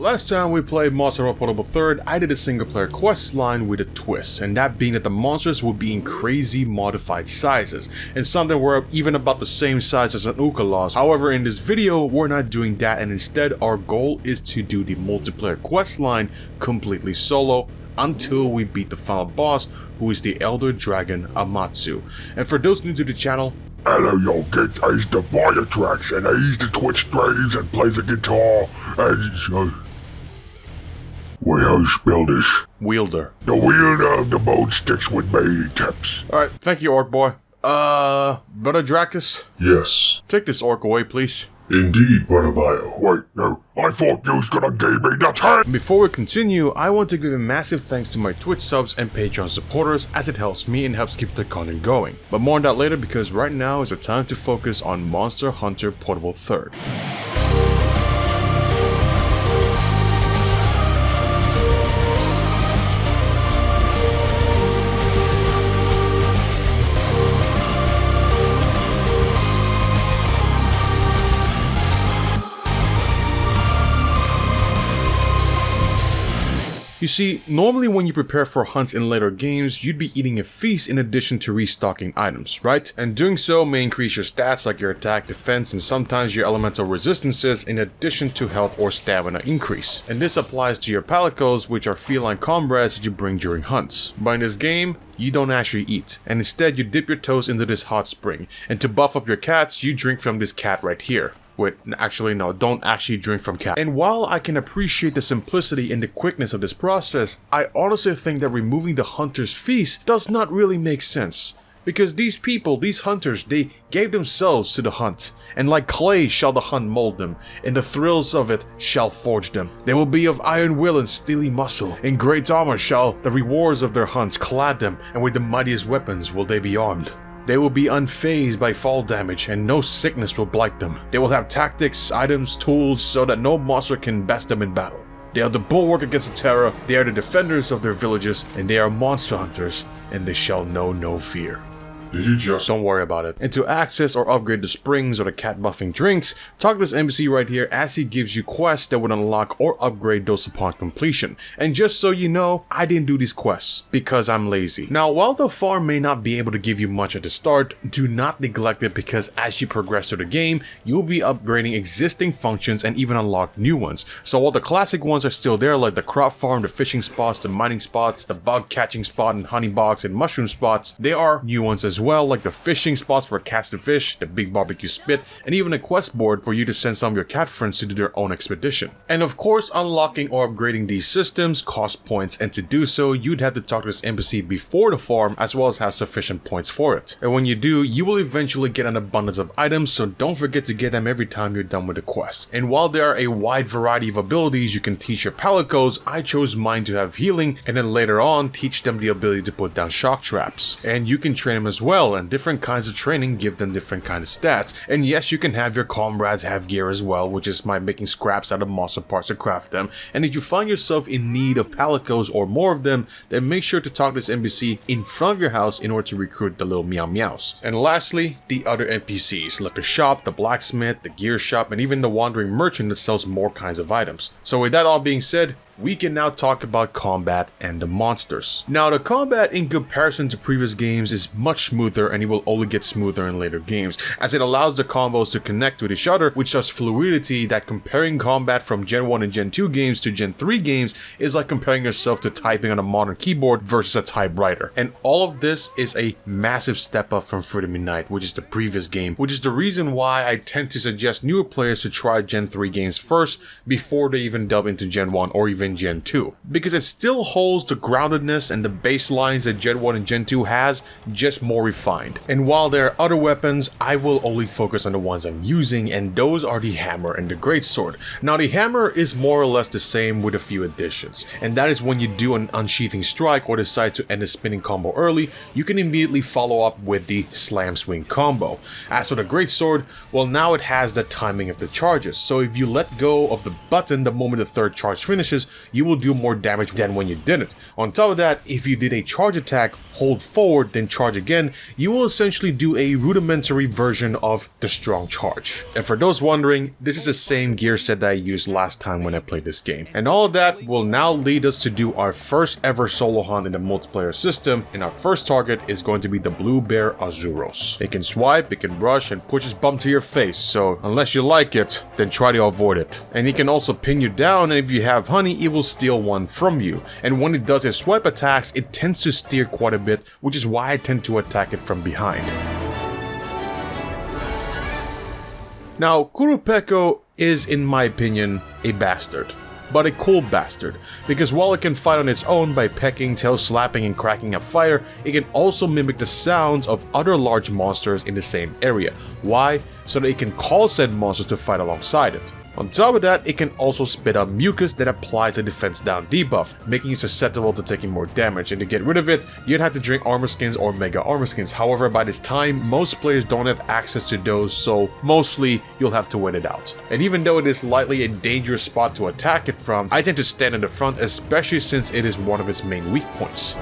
Last time we played Monster Hunter Portable 3rd, I did a single player quest line with a twist, and that being that the monsters would be in crazy modified sizes, and some of them were even about the same size as an Ukalos. However, in this video, we're not doing that, and instead our goal is to do the multiplayer quest line completely solo, until we beat the final boss, who is the Elder Dragon Amatsu. And for those new to the channel, hello y'all kids, I used to buy the tracks and I used to twitch streams and play the guitar and wait, how you spell this? Wielder. The wielder of the bone sticks with many tips. Alright, thank you, Orc Boy. Brother Dracus? Yes. Take this orc away, please. Indeed, Brother Bio. Wait, no, I thought you was gonna give me the time. Before we continue, I want to give a massive thanks to my Twitch subs and Patreon supporters, as it helps me and helps keep the content going. But more on that later, because right now is the time to focus on Monster Hunter Portable 3rd. You see, normally when you prepare for hunts in later games, you'd be eating a feast in addition to restocking items, right? And doing so may increase your stats like your attack, defense, and sometimes your elemental resistances in addition to health or stamina increase. And this applies to your palicos, which are feline comrades that you bring during hunts. But in this game, you don't actually eat, and instead you dip your toes into this hot spring, and to buff up your cats, you drink from this cat right here. Wait, actually no, don't actually drink from cat. And while I can appreciate the simplicity and the quickness of this process, I honestly think that removing the hunter's feast does not really make sense. Because these people, these hunters, they gave themselves to the hunt, and like clay shall the hunt mold them, and the thrills of it shall forge them. They will be of iron will and steely muscle. In great armor shall the rewards of their hunts clad them, and with the mightiest weapons will they be armed. They will be unfazed by fall damage, and no sickness will blight them. They will have tactics, items, tools, so that no monster can best them in battle. They are the bulwark against the terror, they are the defenders of their villages, and they are monster hunters, and they shall know no fear. Did you just... Don't worry about it. And to access or upgrade the springs or the cat buffing drinks, talk to this NPC right here as he gives you quests that would unlock or upgrade those upon completion. And just so you know, I didn't do these quests because I'm lazy. Now, while the farm may not be able to give you much at the start, do not neglect it, because as you progress through the game, you'll be upgrading existing functions and even unlock new ones. So while the classic ones are still there, like the crop farm, the fishing spots, the mining spots, the bug catching spot and honey box and mushroom spots, there are new ones as well, like the fishing spots for cast and fish, the big barbecue spit, and even a quest board for you to send some of your cat friends to do their own expedition. And of course, unlocking or upgrading these systems cost points, and to do so, you'd have to talk to this NPC before the farm, as well as have sufficient points for it. And when you do, you will eventually get an abundance of items, so don't forget to get them every time you're done with the quest. And while there are a wide variety of abilities you can teach your palicos, I chose mine to have healing, and then later on, teach them the ability to put down shock traps. And you can train them as well, and different kinds of training give them different kinds of stats. And yes, you can have your comrades have gear as well, which is by making scraps out of monster parts to craft them. And if you find yourself in need of palicos or more of them, then make sure to talk to this NPC in front of your house in order to recruit the little meow meows. And lastly, the other NPCs, like the shop, the blacksmith, the gear shop, and even the wandering merchant that sells more kinds of items. So with that all being said, we can now talk about combat and the monsters. Now, the combat in comparison to previous games is much smoother, and it will only get smoother in later games, as it allows the combos to connect with each other with such fluidity that comparing combat from Gen 1 and Gen 2 games to Gen 3 games is like comparing yourself to typing on a modern keyboard versus a typewriter. And all of this is a massive step up from Freedom Unite, which is the previous game, which is the reason why I tend to suggest newer players to try Gen 3 games first before they even delve into Gen 1 or even Gen 2, because it still holds the groundedness and the baselines that Gen 1 and Gen 2 has, just more refined. And while there are other weapons, I will only focus on the ones I'm using, and those are the hammer and the greatsword. Now, the hammer is more or less the same with a few additions, and that is when you do an unsheathing strike or decide to end a spinning combo early, you can immediately follow up with the slam swing combo. As for the greatsword, well, now it has the timing of the charges, so if you let go of the button the moment the third charge finishes, you will do more damage than when you didn't. On top of that, if you did a charge attack, hold forward, then charge again, you will essentially do a rudimentary version of the strong charge. And for those wondering, this is the same gear set that I used last time when I played this game. And all of that will now lead us to do our first ever solo hunt in the multiplayer system, and our first target is going to be the blue bear Azuros. It can swipe, it can rush, and push its bum to your face, so unless you like it, then try to avoid it. And he can also pin you down, and if you have honey, it will steal one from you. And when it does its swipe attacks, it tends to steer quite a bit, which is why I tend to attack it from behind. Now, Kurupeko is, in my opinion, a bastard. But a cool bastard, because while it can fight on its own by pecking, tail slapping, and cracking up fire, it can also mimic the sounds of other large monsters in the same area. Why? So that it can call said monsters to fight alongside it. On top of that, it can also spit out mucus that applies a defense down debuff, making it susceptible to taking more damage, and to get rid of it, you'd have to drink armor skins or mega armor skins. However, by this time, most players don't have access to those, so mostly you'll have to wait it out. And even though it is likely a dangerous spot to attack it from, I tend to stand in the front, especially since it is one of its main weak points.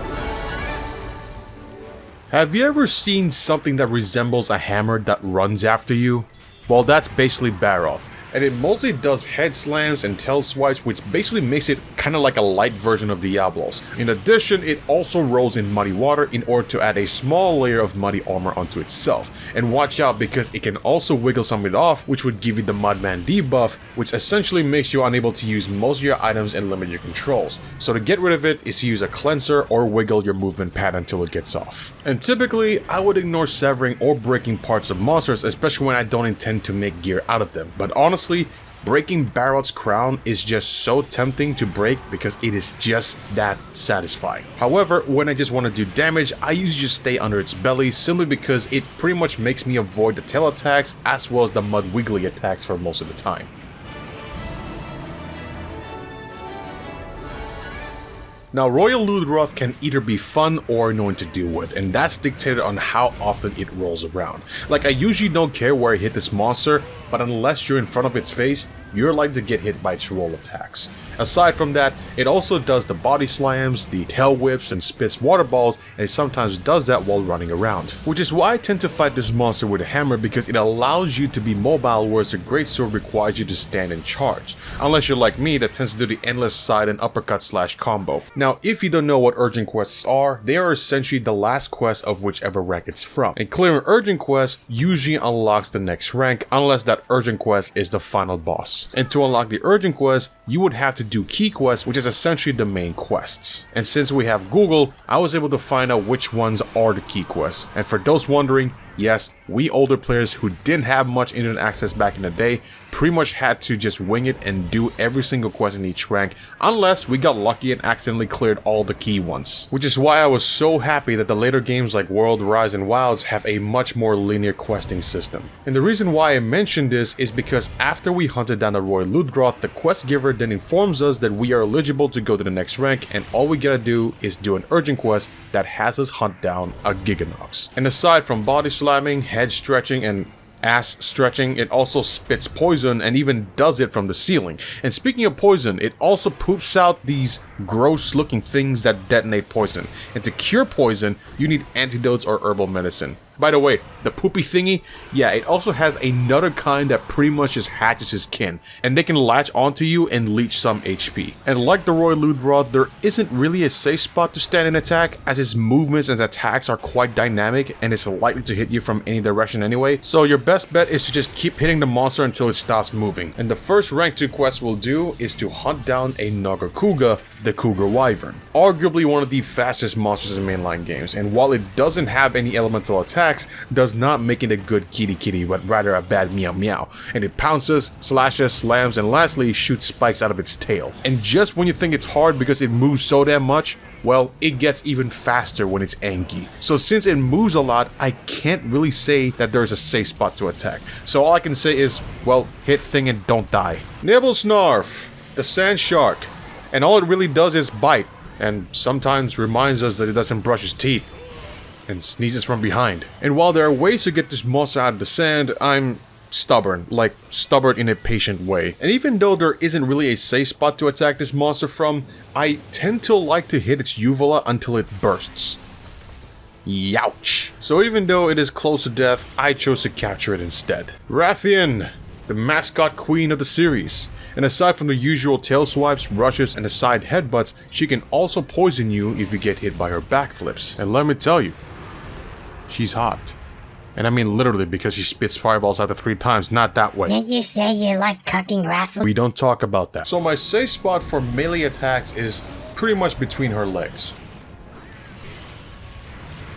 Have you ever seen something that resembles a hammer that runs after you? Well, that's basically Barov. And it mostly does head slams and tail swipes, which basically makes it kind of like a light version of Diablos. In addition, it also rolls in muddy water in order to add a small layer of muddy armor onto itself. And watch out, because it can also wiggle some of it off, which would give you the Mudman debuff, which essentially makes you unable to use most of your items and limit your controls. So to get rid of it is to use a cleanser or wiggle your movement pad until it gets off. And typically, I would ignore severing or breaking parts of monsters, especially when I don't intend to make gear out of them. But honestly, breaking Barot's crown is just so tempting to break because it is just that satisfying. However, when I just want to do damage, I usually just stay under its belly simply because it pretty much makes me avoid the tail attacks as well as the mud wiggly attacks for most of the time. Now, Royal Ludroth can either be fun or annoying to deal with, and that's dictated on how often it rolls around. Like, I usually don't care where I hit this monster, but unless you're in front of its face, you're likely to get hit by its roll attacks. Aside from that, it also does the body slams, the tail whips, and spits water balls, and it sometimes does that while running around. Which is why I tend to fight this monster with a hammer, because it allows you to be mobile, whereas the greatsword requires you to stand and charge. Unless you're like me that tends to do the endless side and uppercut slash combo. Now, if you don't know what urgent quests are, they are essentially the last quest of whichever rank it's from. And clearing urgent quests usually unlocks the next rank, unless that urgent quest is the final boss. And to unlock the urgent quest, you would have to do key quests, which is essentially the main quests. And since we have Google, I was able to find out which ones are the key quests. And for those wondering, yes, we older players who didn't have much internet access back in the day pretty much had to just wing it and do every single quest in each rank, unless we got lucky and accidentally cleared all the key ones. Which is why I was so happy that the later games like World, Rise, and Wilds have a much more linear questing system. And the reason why I mentioned this is because after we hunted down the Royal Ludroth, the quest giver then informs us that we are eligible to go to the next rank, and all we gotta do is do an urgent quest that has us hunt down a Giganox. And aside from body slamming, head stretching, and ass stretching, it also spits poison and even does it from the ceiling. And speaking of poison, it also poops out these gross looking things that detonate poison. And to cure poison, you need antidotes or herbal medicine. By the way, the poopy thingy, yeah, it also has another kind that pretty much just hatches his kin, and they can latch onto you and leech some HP. And like the Royal Ludroth, there isn't really a safe spot to stand and attack, as his movements and attacks are quite dynamic and is likely to hit you from any direction anyway, so your best bet is to just keep hitting the monster until it stops moving. And the first rank 2 quest we'll do is to hunt down a Nagakuga, the Cougar Wyvern. Arguably one of the fastest monsters in mainline games, and while it doesn't have any elemental attacks, does not make it a good kitty, but rather a bad meow. And it pounces, slashes, slams, and lastly shoots spikes out of its tail. And just when you think it's hard because it moves so damn much, well, it gets even faster when it's angry. So since it moves a lot, I can't really say that there's a safe spot to attack. So all I can say is, well, hit thing and don't die. Nibblesnarf, the sand shark. And all it really does is bite, and sometimes reminds us that it doesn't brush his teeth, and sneezes from behind. And while there are ways to get this monster out of the sand, I'm stubborn, like stubborn in a patient way. And even though there isn't really a safe spot to attack this monster from, I tend to like to hit its uvula until it bursts. Youch! So even though it is close to death, I chose to capture it instead. Rathian, the mascot queen of the series. And aside from the usual tail swipes, rushes, and the side headbutts, she can also poison you if you get hit by her backflips. And let me tell you, she's hot. And I mean literally, because she spits fireballs after 3 times, not that way. Did you say you like cucking Rathian? We don't talk about that. So my safe spot for melee attacks is pretty much between her legs.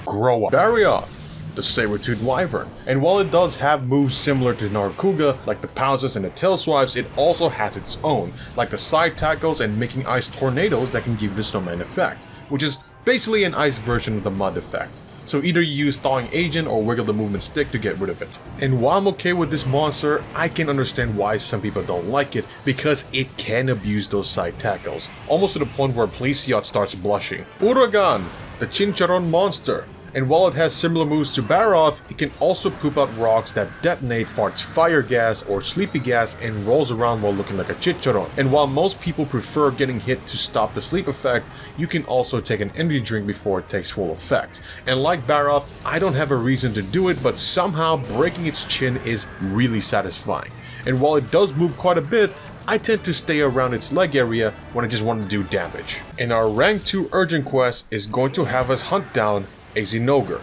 Grow up. Barioth, the saber-toothed wyvern. And while it does have moves similar to Narkuga, like the pounces and the tail swipes, it also has its own, like the side tackles and making ice tornadoes that can give the snowman effect, which is basically an ice version of the mud effect. So either you use thawing agent or wiggle the movement stick to get rid of it. And while I'm okay with this monster, I can understand why some people don't like it, because it can abuse those side tackles, almost to the point where Plesiot starts blushing. Uragan, the Chincharon monster. And while it has similar moves to Barioth, it can also poop out rocks that detonate, farts fire gas or sleepy gas, and rolls around while looking like a chicharron. And while most people prefer getting hit to stop the sleep effect, you can also take an energy drink before it takes full effect. And like Barioth, I don't have a reason to do it, but somehow breaking its chin is really satisfying. And while it does move quite a bit, I tend to stay around its leg area when I just want to do damage. And our rank 2 urgent quest is going to have us hunt down a Zinogre.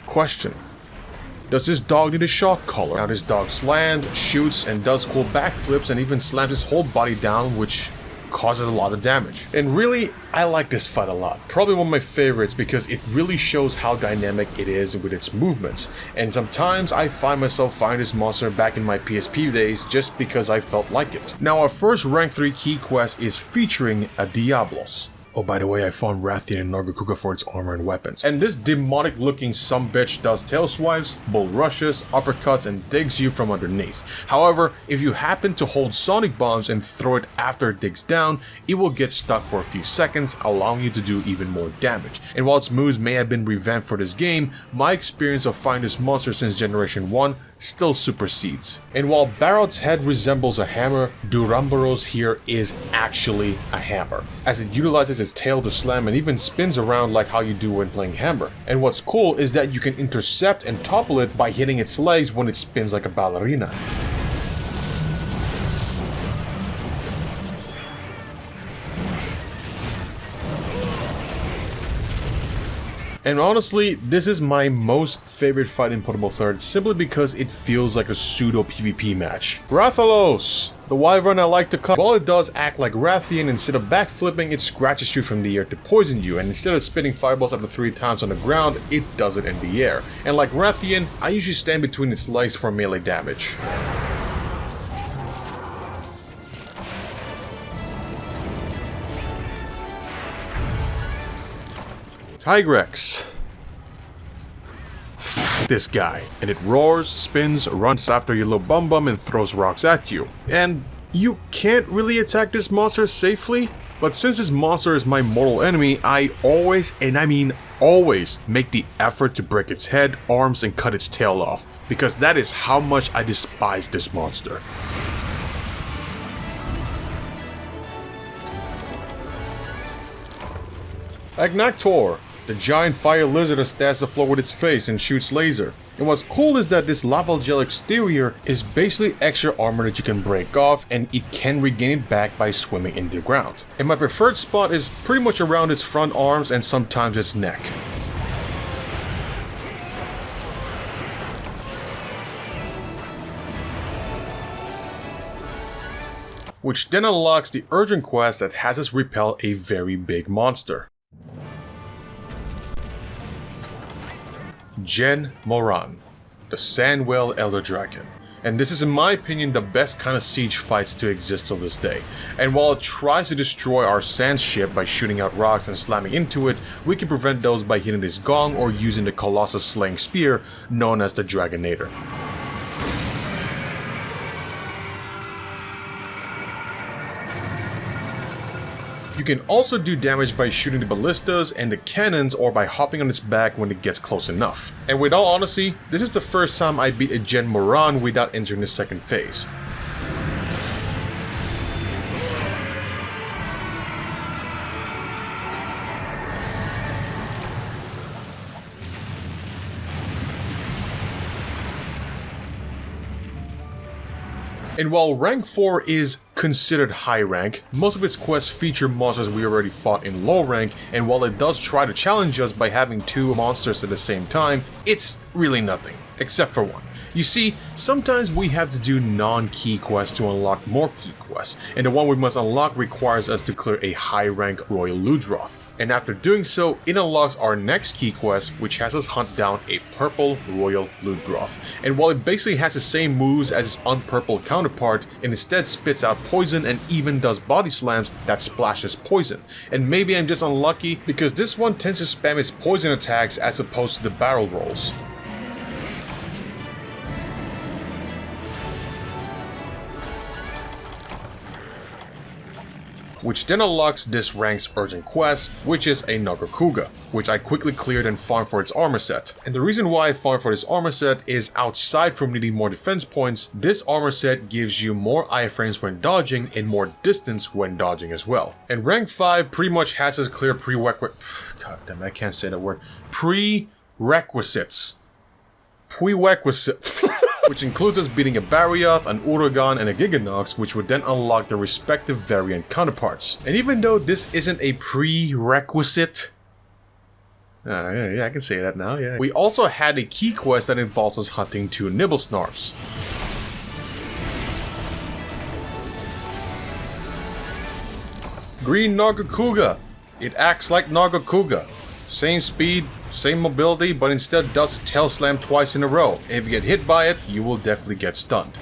Question: does this dog need a shock collar? Now this dog slams, shoots, and does cool backflips, and even slams his whole body down, which causes a lot of damage. And really, I like this fight a lot. Probably one of my favorites because it really shows how dynamic it is with its movements. And sometimes I find myself fighting this monster back in my PSP days just because I felt like it. Now our first rank 3 key quest is featuring a Diablos. Oh, by the way, I found Rathian and Nargacuga for its armor and weapons. And this demonic looking sumbitch does tail swipes, bull rushes, uppercuts, and digs you from underneath. However, if you happen to hold sonic bombs and throw it after it digs down, it will get stuck for a few seconds, allowing you to do even more damage. And while its moves may have been revamped for this game, my experience of fighting this monster since Generation 1 still supersedes. And while Barioth's head resembles a hammer, Duramboros here is actually a hammer, as it utilizes its tail to slam and even spins around like how you do when playing hammer. And what's cool is that you can intercept and topple it by hitting its legs when it spins like a ballerina. And honestly, this is my most favorite fight in Portable Third simply because it feels like a pseudo PvP match. Rathalos, the wyvern I like to cut. While it does act like Rathian, instead of backflipping, it scratches you from the air to poison you, and instead of spitting fireballs up to 3 times on the ground, it does it in the air. And like Rathian, I usually stand between its legs for melee damage. Tigrex. This guy. And it roars, spins, runs after your little bum bum, and throws rocks at you. And you can't really attack this monster safely, but since this monster is my mortal enemy, I always, and I mean always, make the effort to break its head, arms, and cut its tail off, because that is how much I despise this monster. Agnactor, the giant fire lizard that stabs the floor with its face and shoots laser. And what's cool is that this lava gel exterior is basically extra armor that you can break off, and it can regain it back by swimming in the ground. And my preferred spot is pretty much around its front arms and sometimes its neck. Which then unlocks the urgent quest that has us repel a very big monster. Gen Moran, the Sand Whale Elder Dragon. And this is in my opinion the best kind of siege fights to exist till this day. And while it tries to destroy our sand ship by shooting out rocks and slamming into it, we can prevent those by hitting this gong or using the Colossus slaying spear known as the Dragonator. You can also do damage by shooting the ballistas and the cannons or by hopping on its back when it gets close enough. And with all honesty, this is the first time I beat a Gen Moran without entering the second phase. And while rank 4 is considered high rank, most of its quests feature monsters we already fought in low rank, and while it does try to challenge us by having 2 monsters at the same time, it's really nothing, except for one. You see, sometimes we have to do non-key quests to unlock more key quests, and the one we must unlock requires us to clear a high rank Royal Ludroth. And after doing so, it unlocks our next key quest, which has us hunt down a purple Royal Ludroth. And while it basically has the same moves as its unpurple counterpart, it instead spits out poison and even does body slams that splashes poison. And maybe I'm just unlucky because this one tends to spam its poison attacks as opposed to the barrel rolls. Which then unlocks this rank's urgent quest, which is a Nagakuga, which I quickly cleared and farmed for its armor set. And the reason why I farmed for this armor set is, outside from needing more defense points, this armor set gives you more iframes when dodging and more distance when dodging as well. And rank 5 pretty much has us clear God damn, I can't say that word. Prerequisites. Which includes us beating a Barioth, an Uragan, and a Giganox, which would then unlock their respective variant counterparts. And even though this isn't a prerequisite, yeah, I can say that now, yeah. We also had a key quest that involves us hunting 2 Nibblesnarfs. Green Nagakuga. It acts like Nagakuga. Same speed, same mobility, but instead does tail slam twice in a row. And if you get hit by it, you will definitely get stunned.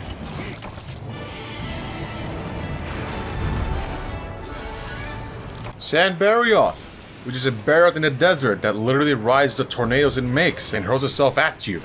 Sand Barioth, which is a Barioth in the desert that literally rides the tornadoes it makes and hurls itself at you.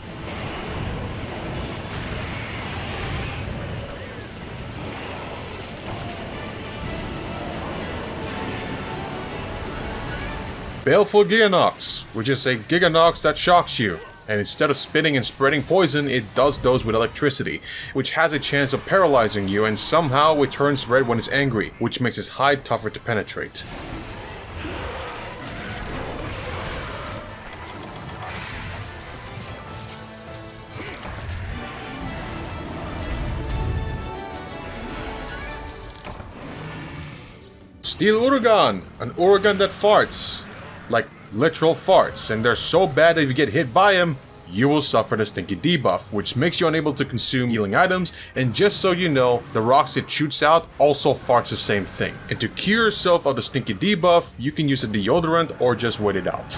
Baleful Giganox, which is a Giganox that shocks you, and instead of spitting and spreading poison, it does those with electricity, which has a chance of paralyzing you, and somehow it turns red when it's angry, which makes its hide tougher to penetrate. Steel Uragan, an Uragan that farts. Like literal farts, and they're so bad that if you get hit by them, you will suffer the stinky debuff, which makes you unable to consume healing items, and just so you know, the rocks it shoots out also farts the same thing. And to cure yourself of the stinky debuff, you can use a deodorant or just wait it out.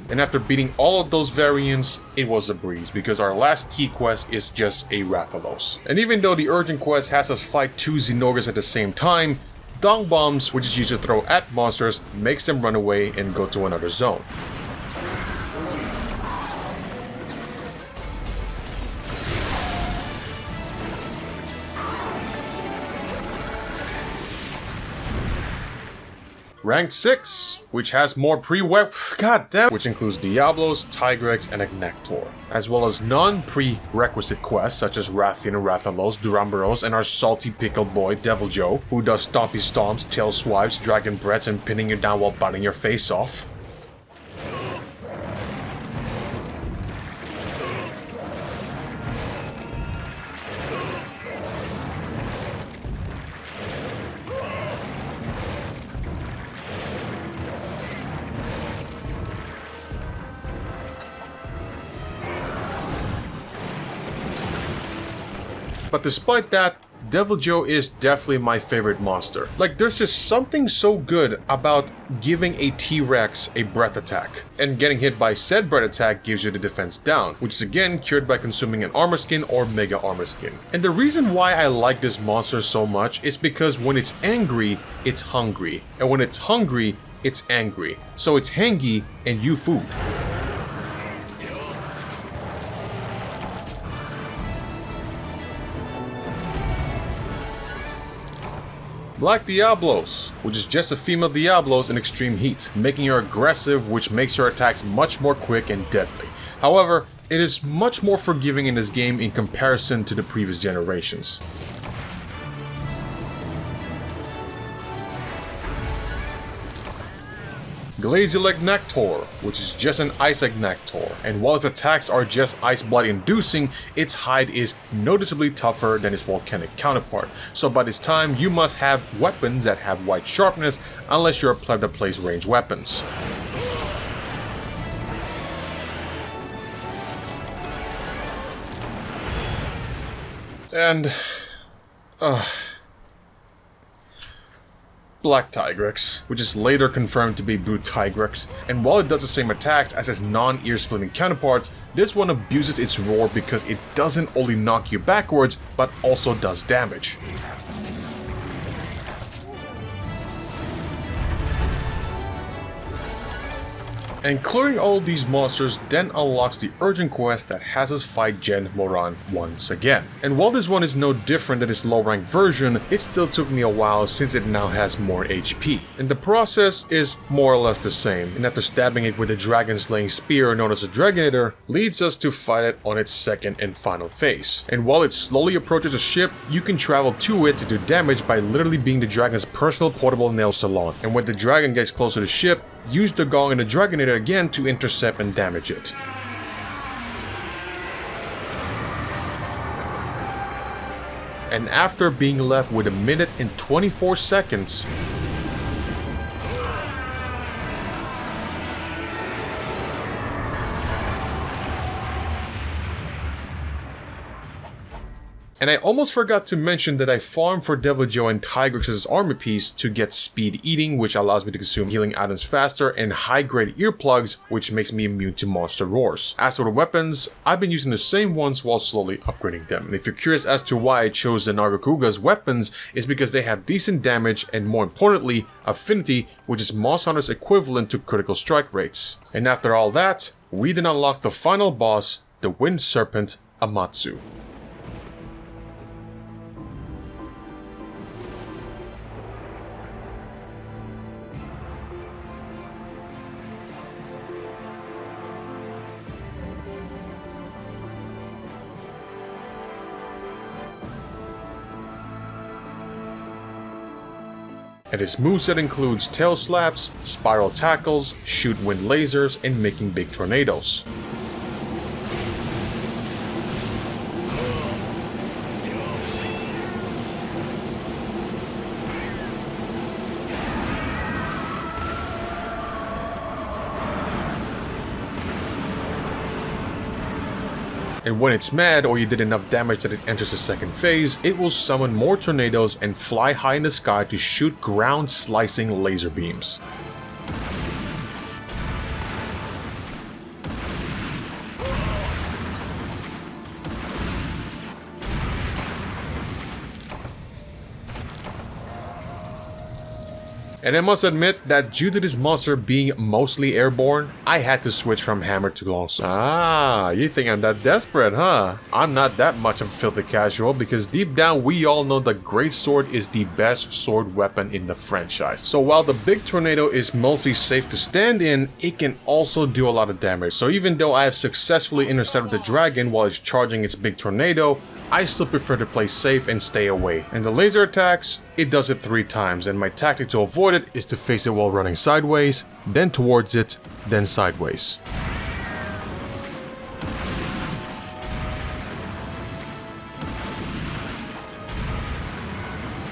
And after beating all of those variants, it was a breeze, because our last key quest is just a Rathalos. And even though the urgent quest has us fight 2 Xenogres at the same time, Dong Bombs, which is used to throw at monsters, makes them run away and go to another zone. Rank 6, which has more which includes Diablos, Tigrex, and Agnector, as well as non-prerequisite quests such as Rathian and Rathalos, Duramboros, and our salty pickle boy Devil Joe, who does stompy stomps, tail swipes, dragon breaths, and pinning you down while biting your face off. But despite that, Devil Joe is definitely my favorite monster. Like, there's just something so good about giving a T-Rex a breath attack. And getting hit by said breath attack gives you the defense down, which is again cured by consuming an armor skin or mega armor skin. And the reason why I like this monster so much is because when it's angry, it's hungry. And when it's hungry, it's angry. So it's hangy and you food. Black Diablos, which is just a female Diablos in extreme heat, making her aggressive, which makes her attacks much more quick and deadly. However, it is much more forgiving in this game in comparison to the previous generations. Glacial Nector, which is just an Ice Nector, and while its attacks are just Ice Blight inducing, its hide is noticeably tougher than its volcanic counterpart, so by this time you must have weapons that have white sharpness unless you're a pleb that plays ranged weapons. And Black Tigrex, which is later confirmed to be Brute Tigrex, and while it does the same attacks as its non-ear splitting counterparts, this one abuses its roar because it doesn't only knock you backwards, but also does damage. And clearing all of these monsters then unlocks the urgent quest that has us fight Gen Moran once again. And while this one is no different than its low rank version, it still took me a while since it now has more HP. And the process is more or less the same, and after stabbing it with a dragon slaying spear known as a Dragonator, leads us to fight it on its second and final phase. And while it slowly approaches a ship, you can travel to it to do damage by literally being the dragon's personal portable nail salon. And when the dragon gets close to the ship, use the gong and the Dragonator again to intercept and damage it. And after being left with 1 minute and 24 seconds, and I almost forgot to mention that I farmed for Deviljho and Tigrex's armor piece to get speed eating, which allows me to consume healing items faster, and high grade earplugs, which makes me immune to monster roars. As for the weapons, I've been using the same ones while slowly upgrading them. And if you're curious as to why I chose the Nargacuga's weapons, it's because they have decent damage and more importantly, affinity, which is Monster Hunter's equivalent to critical strike rates. And after all that, we then unlock the final boss, the Wind Serpent Amatsu. And his moveset includes tail slaps, spiral tackles, shoot wind lasers, and making big tornadoes. And when it's mad or you did enough damage that it enters the second phase, it will summon more tornadoes and fly high in the sky to shoot ground slicing laser beams. And I must admit that due to this monster being mostly airborne, I had to switch from hammer to longsword. Ah, you think I'm that desperate, huh? I'm not that much of a filthy casual because deep down we all know the greatsword is the best sword weapon in the franchise. So while the big tornado is mostly safe to stand in, it can also do a lot of damage. So even though I have successfully intercepted the dragon while it's charging its big tornado, I still prefer to play safe and stay away. And the laser attacks, it does it 3 times, and my tactic to avoid it is to face it while running sideways, then towards it, then sideways.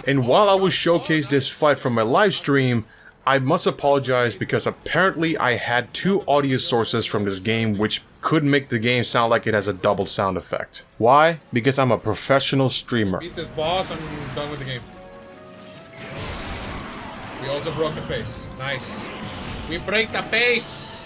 And while I will showcase this fight from my live stream, I must apologize because apparently I had 2 audio sources from this game which could make the game sound like it has a double sound effect. Why? Because I'm a professional streamer. Beat this boss, I'm done with the game. We also broke the pace. Nice. We break the pace!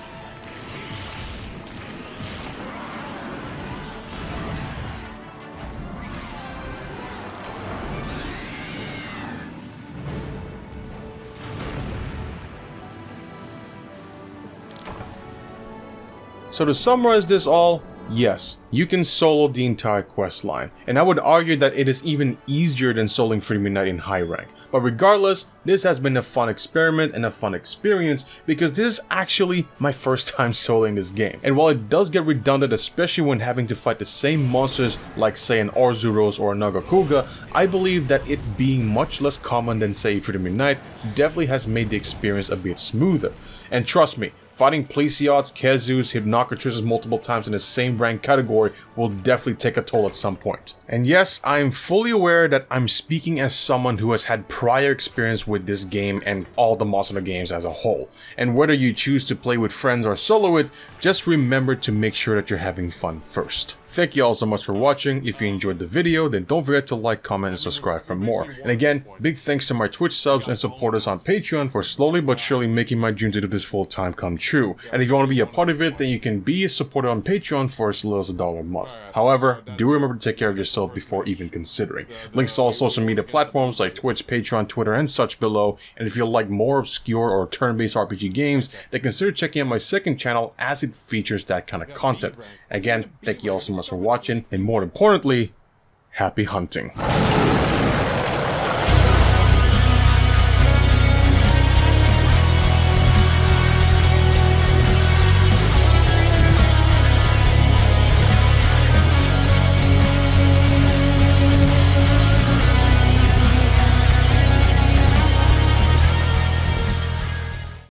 So to summarize this all, Yes, you can solo the entire quest line, and I would argue that it is even easier than soloing Freedom Unite in high rank. But regardless, this has been a fun experiment and a fun experience because this is actually my first time soloing this game. And while it does get redundant, especially when having to fight the same monsters like say an Arzuros or a Nagakuga, I believe that it being much less common than say Freedom Unite definitely has made the experience a bit smoother. And trust me, fighting Plesiots, Kezus, Hypnocratrices multiple times in the same rank category will definitely take a toll at some point. And yes, I am fully aware that I'm speaking as someone who has had prior experience with this game and all the Monster Hunter games as a whole. And whether you choose to play with friends or solo it, just remember to make sure that you're having fun first. Thank you all so much for watching. If you enjoyed the video, then don't forget to like, comment, and subscribe for more. And again, big thanks to my Twitch subs and supporters on Patreon for slowly but surely making my dream to do this full time come true. And if you want to be a part of it, then you can be a supporter on Patreon for as little as $1 a month. However, do remember to take care of yourself before even considering. Links to all social media platforms like Twitch, Patreon, Twitter, and such below. And if you like more obscure or turn-based RPG games, then consider checking out my second channel as it features that kind of content. Again, thank you all so much for watching, and more importantly, happy hunting.